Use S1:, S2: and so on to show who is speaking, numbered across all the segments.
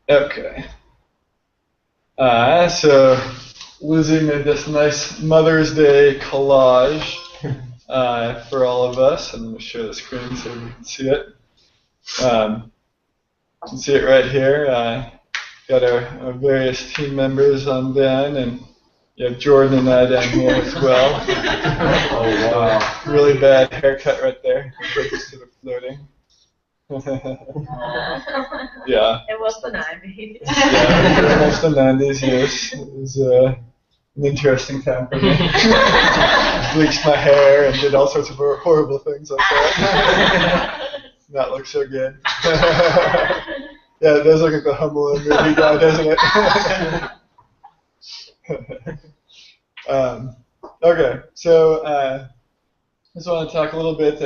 S1: Okay. So Lizzie made this nice Mother's Day collage for all of us. I'm going to share the screen so you can see it. You can see it right here. Got our various team members on Ben, and you have Jordan and I down here as well.
S2: Oh, wow.
S1: Really bad haircut right there. Just sort of floating. Yeah.
S3: It was the 90s.
S1: Yeah, almost the 90s, yes. It was an interesting time for me. Bleached my hair and did all sorts of horrible things like that. Not look so good. Yeah, it does look like the Home Alone movie guy, doesn't it? Okay, so I just want to talk a little bit.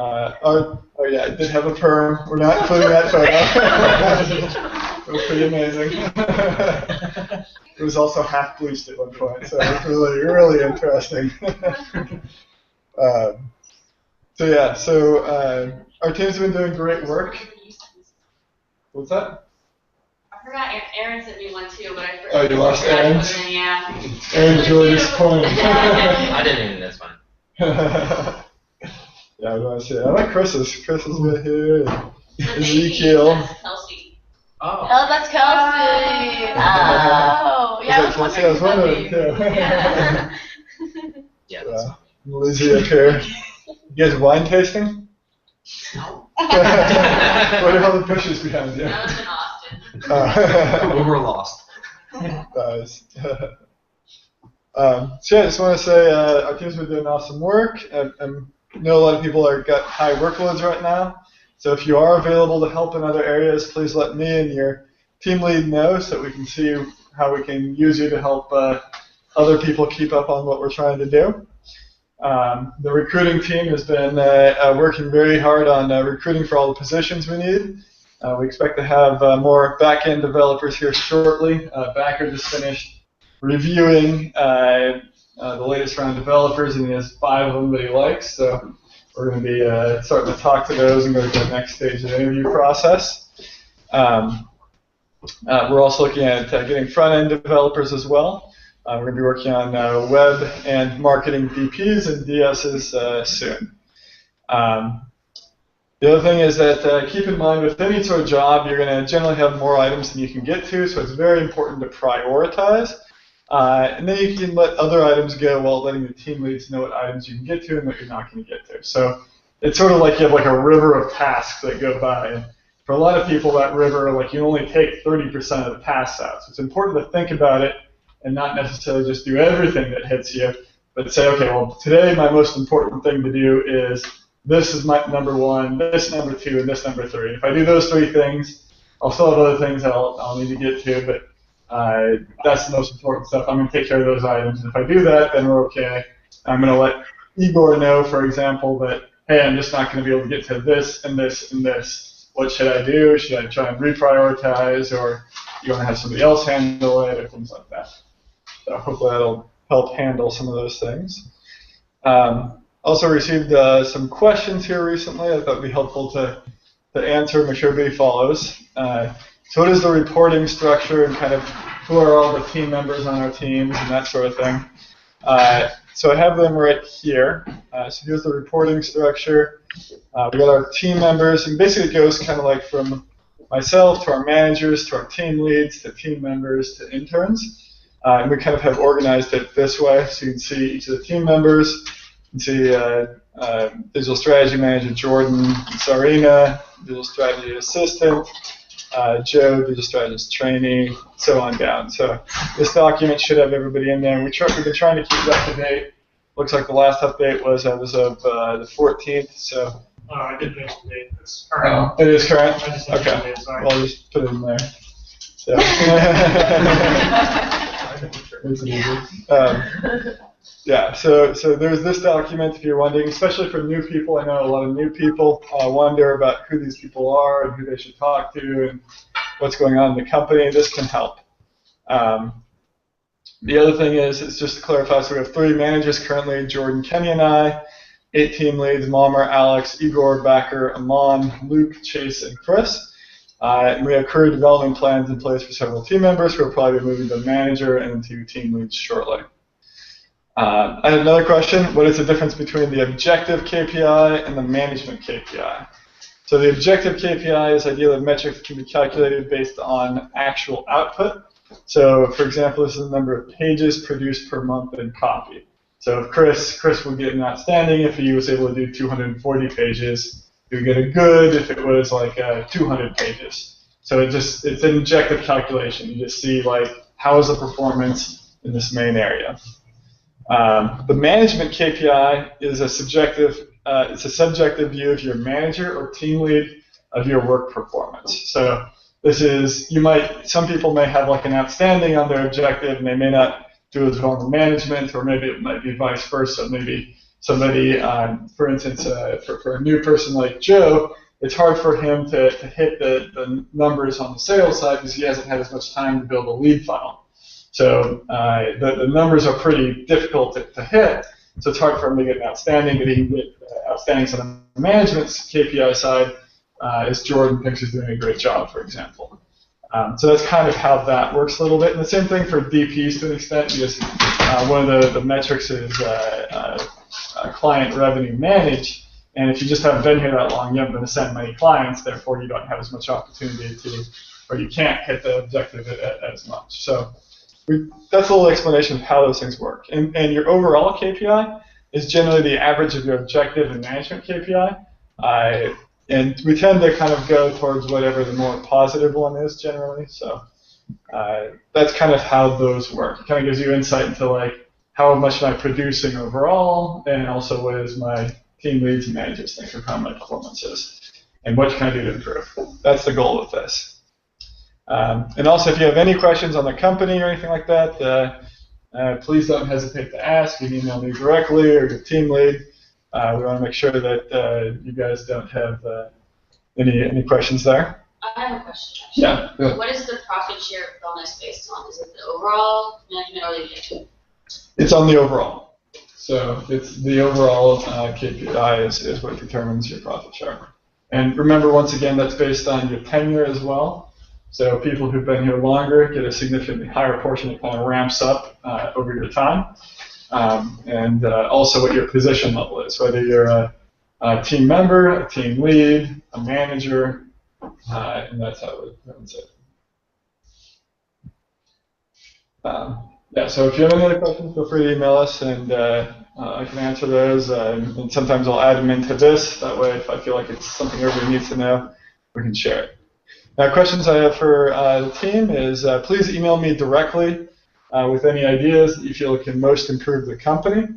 S1: Oh yeah, I did have a perm. We're not including that photo. It was pretty amazing. It was also half bleached at one point, so it was really, really interesting. Our team's been doing great work. What's that?
S4: I forgot Aaron sent me one too, but I forgot.
S1: Oh, you lost Aaron's?
S4: Yeah.
S1: Aaron's really disappointed.
S2: I didn't even, that's fine.
S1: Yeah, I want to say I like Chris's. Chris is right here. And Ezekiel.
S4: That's Kelsey.
S2: Oh.
S3: Oh, that's Kelsey. Oh, yeah,
S1: I was wondering too.
S2: Yeah, that's fine.
S1: Lizzie up here. You guys wine tasting?
S4: No.
S1: What are all the bushes behind you?
S4: That was in Austin.
S2: We were lost.
S1: Nice. I just want to say our team's been doing awesome work. I know a lot of people got high workloads right now. So if you are available to help in other areas, please let me and your team lead know so that we can see how we can use you to help other people keep up on what we're trying to do. The recruiting team has been working very hard on recruiting for all the positions we need. We expect to have more back-end developers here shortly. Backer just finished reviewing the latest round of developers, and he has 5 of them that he likes. So we're going to be starting to talk to those and go to the next stage of the interview process. We're also looking at getting front-end developers as well. We're going to be working on web and marketing VPs and DSs soon. The other thing is that keep in mind with any sort of job, you're going to generally have more items than you can get to, so it's very important to prioritize. And then you can let other items go while letting the team leads know what items you can get to and what you're not going to get to. So it's sort of like you have like a river of tasks that go by. And for a lot of people, that river, like you only take 30% of the tasks out. So it's important to think about it and not necessarily just do everything that hits you, but say, okay, well, today my most important thing to do is this is my number 1, this number 2, and this number 3. If I do those 3 things, I'll still have other things I'll need to get to, but that's the most important stuff. I'm going to take care of those items. And if I do that, then we're okay. I'm going to let Igor know, for example, that, hey, I'm just not going to be able to get to this and this and this. What should I do? Should I try and reprioritize, or you want to have somebody else handle it, or things like that? So hopefully that'll help handle some of those things. Also received some questions here recently. I thought it would be helpful to answer, make sure everybody follows. So what is the reporting structure and kind of who are all the team members on our teams and that sort of thing? So I have them right here. So here's the reporting structure. We got our team members, and basically it goes kind of like from myself to our managers to our team leads to team members to interns. And we kind of have organized it this way, so you can see each of the team members. You can see digital strategy manager Jordan Sarina, digital strategy assistant, Joe, digital strategist trainee, so on down. So this document should have everybody in there. We've been trying to keep it up to date. Looks like the last update was as of the 14th. So.
S5: I did make the date. It's current.
S1: Oh, it is current?
S5: I just
S1: Okay.
S5: Sorry.
S1: Well, I'll just put it in there. So. Yeah, so there's this document if you're wondering, especially for new people. I know a lot of new people wonder about who these people are and who they should talk to and what's going on in the company. This can help. The other thing is just to clarify, so we have 3 managers currently, Jordan, Kenny, and I, 8 team leads, Malmer, Alex, Igor, Backer, Amon, Luke, Chase, and Chris. And we have career development plans in place for several team members who are probably moving to manager and to team leads shortly. I have another question. What is the difference between the objective KPI and the management KPI? So the objective KPI is the idea that metrics can be calculated based on actual output. So for example, this is the number of pages produced per month in copy. So if Chris would get an outstanding if he was able to do 240 pages. He would get a good if it was like 200 pages. So it's an objective calculation. You just see like how is the performance in this main area. The management KPI is a subjective. It's a subjective view of your manager or team lead of your work performance. So this is some people may have like an outstanding on their objective and they may not do as well in the management, or maybe it might be vice versa. Maybe somebody, for instance, for a new person like Joe, it's hard for him to hit the numbers on the sales side because he hasn't had as much time to build a lead funnel. So the numbers are pretty difficult to hit, so it's hard for him to get an outstanding, but he can get outstandings on the management's KPI side as Jordan thinks he's doing a great job, for example. So that's kind of how that works a little bit. And the same thing for DPs to an extent, because one of the metrics is client revenue managed. And if you just haven't been here that long, you haven't been sent many clients, therefore you don't have as much opportunity to, or you can't hit the objective as much. So that's a little explanation of how those things work. And your overall KPI is generally the average of your objective and management KPI. And we tend to kind of go towards whatever the more positive one is generally. So that's kind of how those work. It kind of gives you insight into like how much am I producing overall, and also what is my team leads and managers think of how my performance is, and what can I do to improve. That's the goal of this. And also, if you have any questions on the company or anything like that, please don't hesitate to ask. You can email me directly or your team lead. We want to make sure that you guys don't have any questions there.
S4: I have a question, actually.
S1: Yeah. Good.
S4: What is the profit share bonus based on? Is it the overall management or the executive?
S1: It's on the overall. So it's the overall KPI is what determines your profit share. And remember, once again, that's based on your tenure as well. So people who've been here longer get a significantly higher portion. It kind of ramps up over your time. And also what your position level is, whether you're a team member, a team lead, a manager, and that's how it runs it. Yeah, so if you have any other questions, feel free to email us, and I can answer those. And sometimes I'll add them into this. That way, if I feel like it's something everybody needs to know, we can share it. Now, questions I have for the team is please email me directly with any ideas that you feel can most improve the company.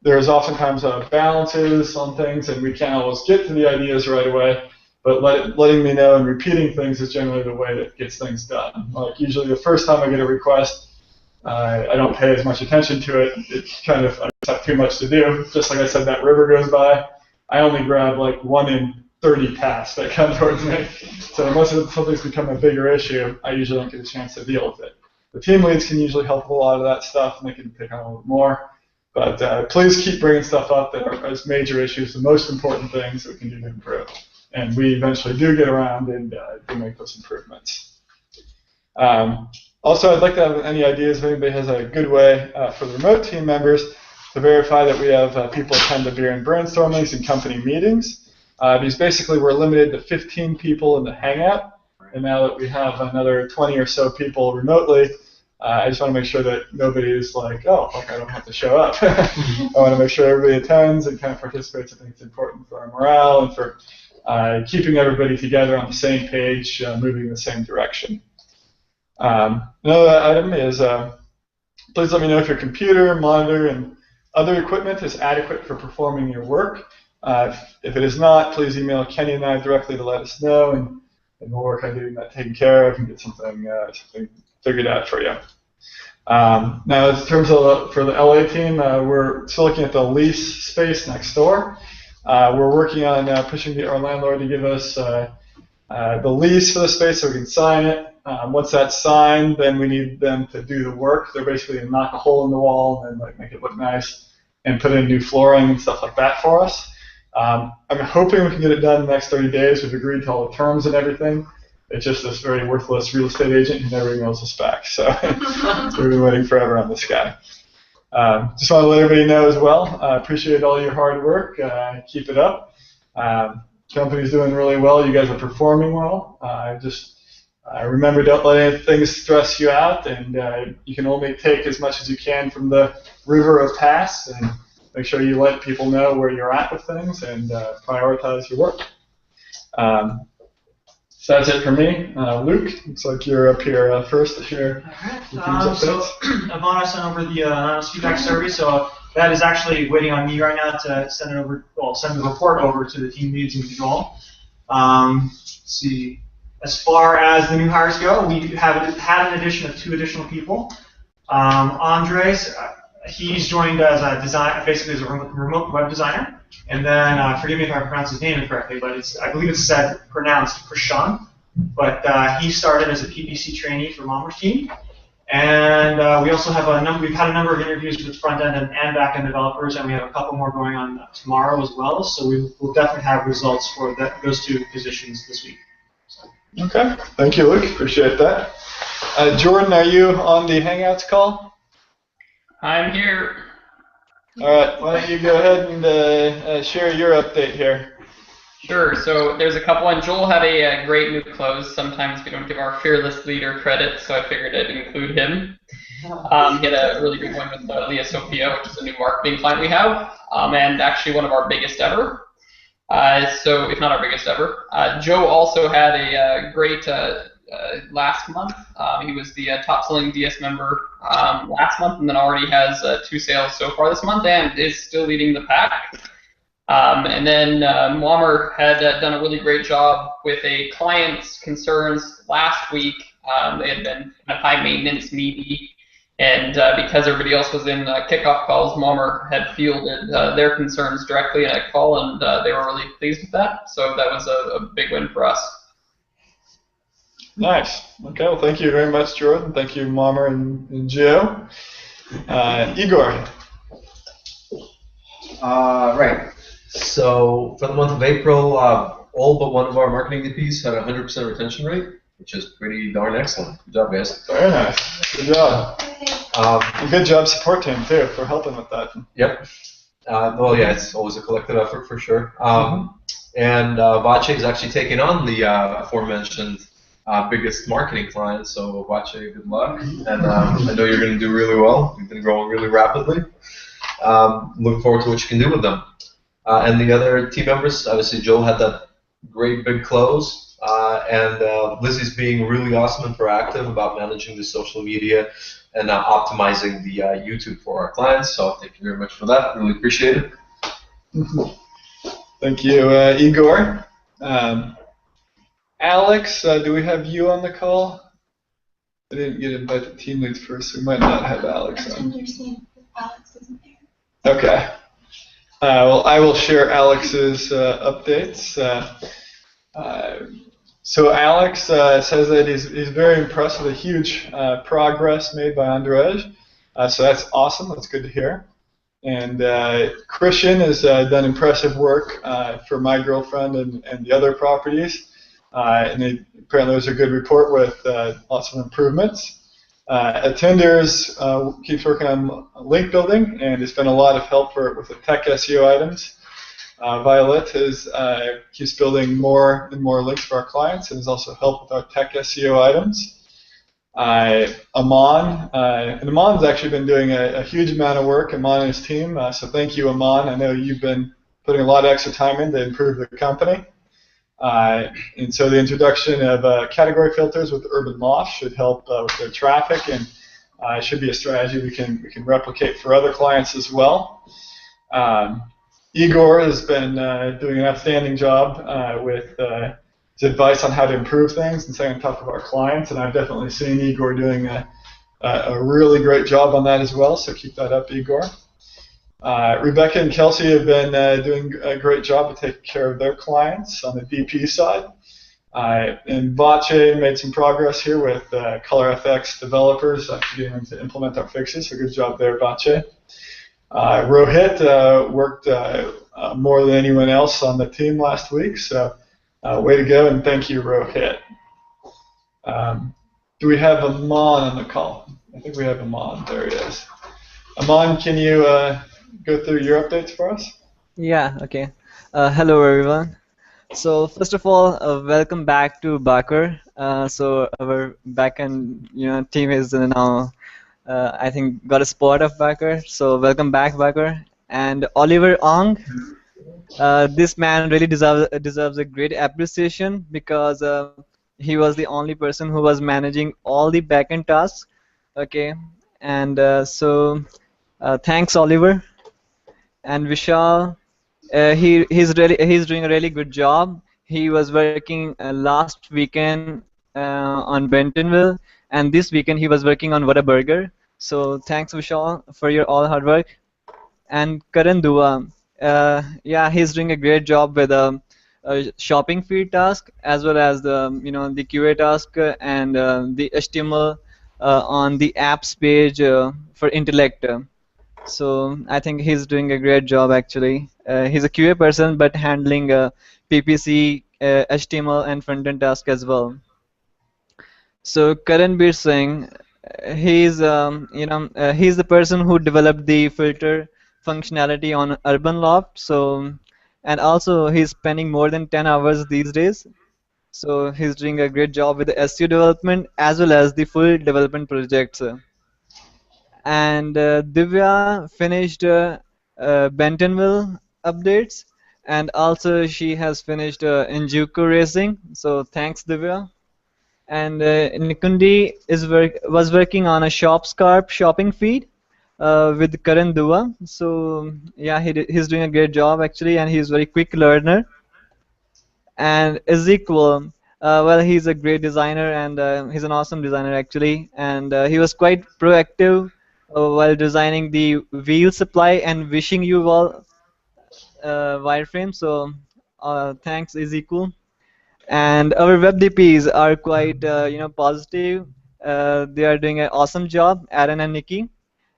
S1: There's oftentimes balances on things, and we can't always get to the ideas right away. But letting me know and repeating things is generally the way that gets things done. Like usually the first time I get a request, I don't pay as much attention to it. It's kind of, I just have too much to do. Just like I said, that river goes by. I only grab like 1 in 30 tasks that come towards me. So unless something's become a bigger issue, I usually don't get a chance to deal with it. The team leads can usually help with a lot of that stuff, and they can pick on a little more. But please keep bringing stuff up that are as major issues, the most important things that we can do to improve. And we eventually do get around and do make those improvements. Also, I'd like to have any ideas if anybody has a good way for the remote team members to verify that we have people attend the beer and brainstormings and company meetings. Because basically we're limited to 15 people in the Hangout. And now that we have another 20 or so people remotely, I just want to make sure that nobody is like, oh, like I don't have to show up. I want to make sure everybody attends and kind of participates. I think it's important for our morale and for keeping everybody together on the same page, moving in the same direction. Another item is please let me know if your computer, monitor, and other equipment is adequate for performing your work. If it is not, please email Kenny and I directly to let us know, and we'll work on getting that taken care of and get something figured out for you. Now, in terms of for the LA team, we're still looking at the lease space next door. We're working on pushing our landlord to give us the lease for the space so we can sign it. Once that's signed, then we need them to do the work. They're basically going to knock a hole in the wall and like make it look nice and put in new flooring and stuff like that for us. I'm hoping we can get it done in the next 30 days. We've agreed to all the terms and everything. It's just this very worthless real estate agent who never emails us back. So we've been waiting forever on this guy. Just want to let everybody know as well. I appreciate all your hard work. Keep it up. Company's doing really well. You guys are performing well. Remember, don't let anything stress you out, and you can only take as much as you can from the river of tasks, and make sure you let people know where you're at with things and prioritize your work. So that's it for me. Luke, looks like you're up here first to share your team's
S5: So
S1: updates.
S5: Ivana sent over the anonymous feedback survey, so that is actually waiting on me right now to send it over. Well, send the report over to the team leads and Joel. Let's see. As far as the new hires go, we have had an addition of 2 additional people. Andres, he's joined as a basically as a remote web designer. And then, forgive me if I pronounce his name incorrectly, but I believe it's pronounced Prashant. But he started as a PPC trainee for Mommer's team. And we also have we've had a number of interviews with front-end and back-end developers, and we have a couple more going on tomorrow as well. So we will definitely have results for those 2 positions this week.
S1: Okay, thank you, Luke. Appreciate that. Jordan, are you on the Hangouts call?
S6: I'm here.
S1: All right, why don't you go ahead and share your update here.
S6: Sure, so there's a couple, and Joel had a great new close. Sometimes we don't give our fearless leader credit, so I figured I'd include him. He had a really good one with Leah Sophia, which is a new marketing client we have, and actually one of our biggest ever. So, if not our biggest ever. Joe also had a great last month. He was the top-selling DS member last month, and then already has 2 sales so far this month, and is still leading the pack. And then Mommer had done a really great job with a client's concerns last week. They had been kind of high maintenance, needy, and because everybody else was in kickoff calls, Mommer had fielded their concerns directly in a call, and they were really pleased with that. So that was a big win for us.
S1: Nice. Okay, well, thank you very much, Jordan. Thank you, Mommer and Gio. Igor.
S7: Right. So for the month of April, all but one of our marketing VPs had a 100% retention rate, which is pretty darn excellent. Good job, guys.
S1: Very nice. Good job. And good job, support team, too, for helping with that.
S7: Yep. Well, yeah, it's always a collective effort for sure. And Vache is actually taking on the aforementioned biggest marketing client, so Vache, good luck. And I know you're going to do really well. You've been growing really rapidly. Look forward to what you can do with them. And the other team members, obviously Joel had that great big close, and Lizzie's being really awesome and proactive about managing the social media and optimizing the YouTube for our clients. So thank you very much for that. Really appreciate it.
S1: Thank you, Igor. Alex, do we have you on the call? I didn't get invited to team leads first, so we might not have Alex on.
S3: Alex isn't there.
S1: Okay. Well, I will share Alex's updates. So Alex says that he's very impressed with the huge progress made by Andres. So that's awesome. That's good to hear. And Christian has done impressive work for my girlfriend and the other properties. And apparently there's a good report with lots of improvements. Attenders keeps working on link building, and it's been a lot of help with the tech SEO items. Violet keeps building more and more links for our clients, and has also helped with our tech SEO items. Amon's actually been doing a huge amount of work, Amon and his team, so thank you, Amon. I know you've been putting a lot of extra time in to improve the company. And so the introduction of category filters with Urban Loft should help with their traffic, and should be a strategy we can replicate for other clients as well. Igor has been doing an outstanding job with his advice on how to improve things and staying on top of our clients, and I've definitely seen Igor doing a really great job on that as well, so keep that up, Igor. Rebecca and Kelsey have been doing a great job of taking care of their clients on the DP side. And Vache made some progress here with ColorFX developers beginning to implement our fixes, so good job there, Vache. Rohit worked more than anyone else on the team last week, so way to go, and thank you, Rohit. Do we have Aman on the call? I think we have Aman. There he is. Aman, can you go through your updates for us?
S8: Yeah, okay. Hello, everyone. So first of all, welcome back to Bakar. So our backend, team is now, I think, got a spot of Bakar. So welcome back, Bakar. And Oliver Ong, this man really deserves a great appreciation because he was the only person who was managing all the backend tasks. Okay, and so thanks, Oliver. And Vishal, he's doing a really good job. He was working last weekend on Bentonville, and this weekend he was working on Whataburger. So thanks, Vishal, for your all hard work. And Karan Dua, yeah, he's doing a great job with a shopping feed task as well as the the QA task and the HTML on the apps page for Intellect. So I think he's doing a great job actually. He's a QA person but handling PPC, HTML and front-end task as well. So Karan Bir Singh, he's he's the person who developed the filter functionality on Urban Loft. So and also he's spending more than 10 hours these days. So he's doing a great job with the SEO development as well as the full development projects. And Divya finished Bentonville updates, and also she has finished Injuku racing. So thanks, Divya. And Nikundi was working on a ShopScarp shopping feed with Karan Dua. So yeah, he's doing a great job actually, and he's a very quick learner. And Ezekiel, well, he's a great designer, and he's an awesome designer actually, and he was quite proactive while designing the wheel supply and wishing you all wireframe. So thanks, Ezekiel. And our web DPs are quite positive. They are doing an awesome job, Aaron and Nikki,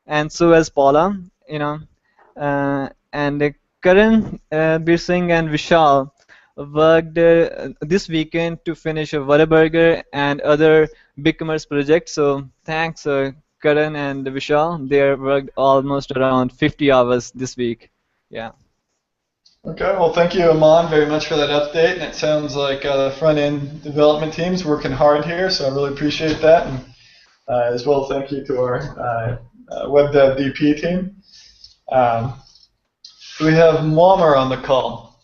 S8: and so as Paula. And Karan Bir Singh and Vishal worked this weekend to finish a Whataburger and other BigCommerce projects. So thanks, Karan and Vishal. They worked almost around 50 hours this week. Yeah.
S1: Okay, well, thank you, Aman, very much for that update. And it sounds like the front-end development team's working hard here, so I really appreciate that. And as well, thank you to our web dev DP team. Do we have Muammar on the call?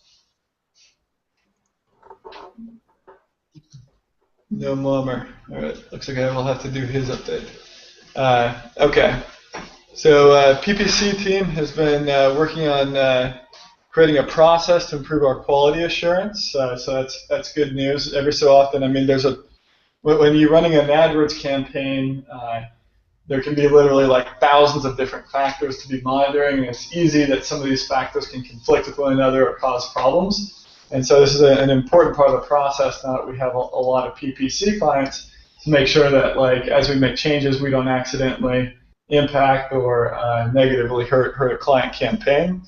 S1: No Muammar. All right, looks like I will have to do his update. Okay, so PPC team has been working on creating a process to improve our quality assurance. So that's good news. Every so often, I mean, when you're running an AdWords campaign, there can be literally like thousands of different factors to be monitoring, and it's easy that some of these factors can conflict with one another or cause problems. And so this is an important part of the process now that we have a lot of PPC clients, to make sure that, like, as we make changes, we don't accidentally impact or negatively hurt a client campaign.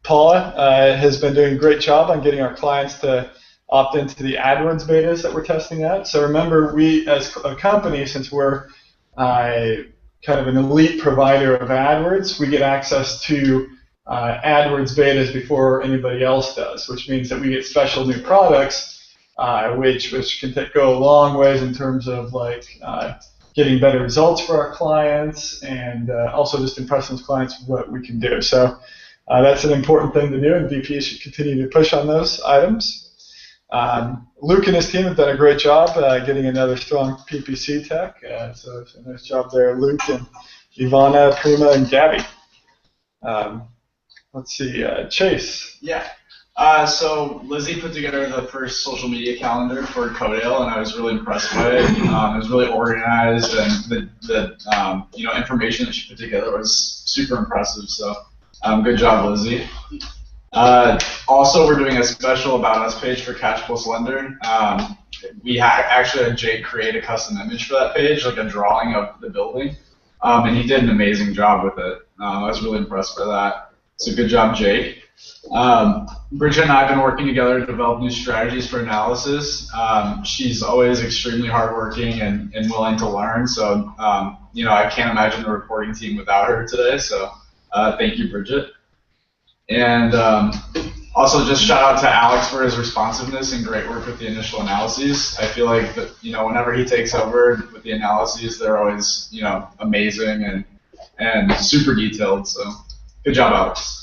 S1: Paula has been doing a great job on getting our clients to opt into the AdWords betas that we're testing out. So remember, we as a company, since we're kind of an elite provider of AdWords, we get access to AdWords betas before anybody else does, which means that we get special new products, which can go a long ways in terms of like getting better results for our clients, and also just impressing those clients with what we can do. So that's an important thing to do, and VP should continue to push on those items. Luke and his team have done a great job getting another strong PPC tech. So it's a nice job there, Luke and Ivana, Prima, and Gabby. Let's see, Chase.
S9: Yeah. So Lizzie put together the first social media calendar for Codale, and I was really impressed by it. It was really organized, and the information that she put together was super impressive. So good job, Lizzie. Also, we're doing a special About Us page for Catch Plus Lender. We actually had Jake create a custom image for that page, like a drawing of the building. and he did an amazing job with it. I was really impressed by that. So good job, Jake. Bridget and I have been working together to develop new strategies for analysis. She's always extremely hardworking and willing to learn. So, I can't imagine the reporting team without her today. So, thank you, Bridget. And also, just shout out to Alex for his responsiveness and great work with the initial analyses. I feel like that, whenever he takes over with the analyses, they're always, amazing and super detailed. So, good job, Alex.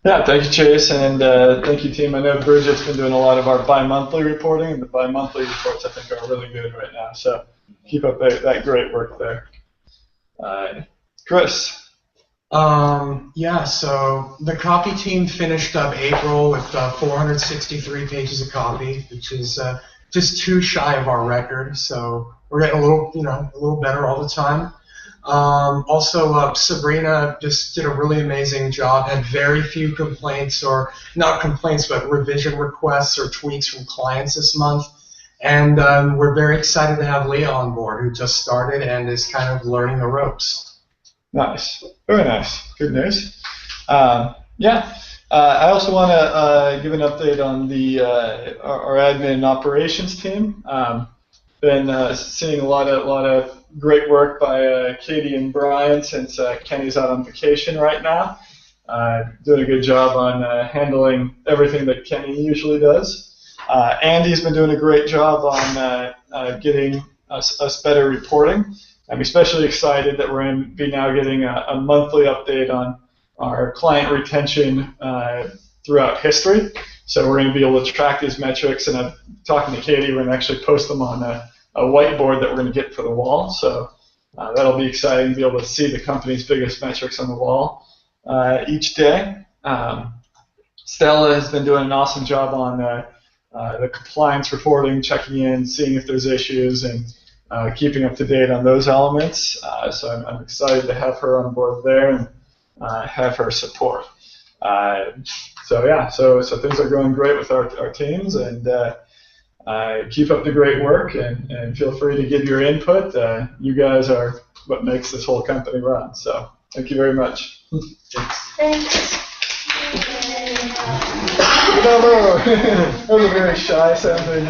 S1: Yeah, thank you, Chase, and thank you, team. I know Bridget's been doing a lot of our bi-monthly reporting, and the bi-monthly reports I think are really good right now. So keep up that great work there. Chris.
S10: Yeah, so the copy team finished up April with 463 pages of copy, which is just 2 shy of our record. So we're getting a little better all the time. Also, Sabrina just did a really amazing job, had very few complaints, or not complaints, but revision requests or tweaks from clients this month. And we're very excited to have Leah on board, who just started and is kind of learning the ropes.
S1: Nice. Very nice. Good news. I also want to give an update on our admin and operations team. Been seeing a lot of great work by Katie and Brian since Kenny's out on vacation right now. Doing a good job on handling everything that Kenny usually does. Andy's been doing a great job on getting us better reporting. I'm especially excited that we're going to be now getting a monthly update on our client retention throughout history. So we're going to be able to track these metrics, and I'm talking to Katie, we're going to actually post them on a whiteboard that we're going to get for the wall. So that'll be exciting to be able to see the company's biggest metrics on the wall each day. Stella has been doing an awesome job on the compliance reporting, checking in, seeing if there's issues, and keeping up to date on those elements. So I'm excited to have her on board there and have her support. So things are going great with our teams, and keep up the great work, and feel free to give your input. You guys are what makes this whole company run. So thank you very much.
S3: Thanks.
S1: Bravo! That was a very shy sounding.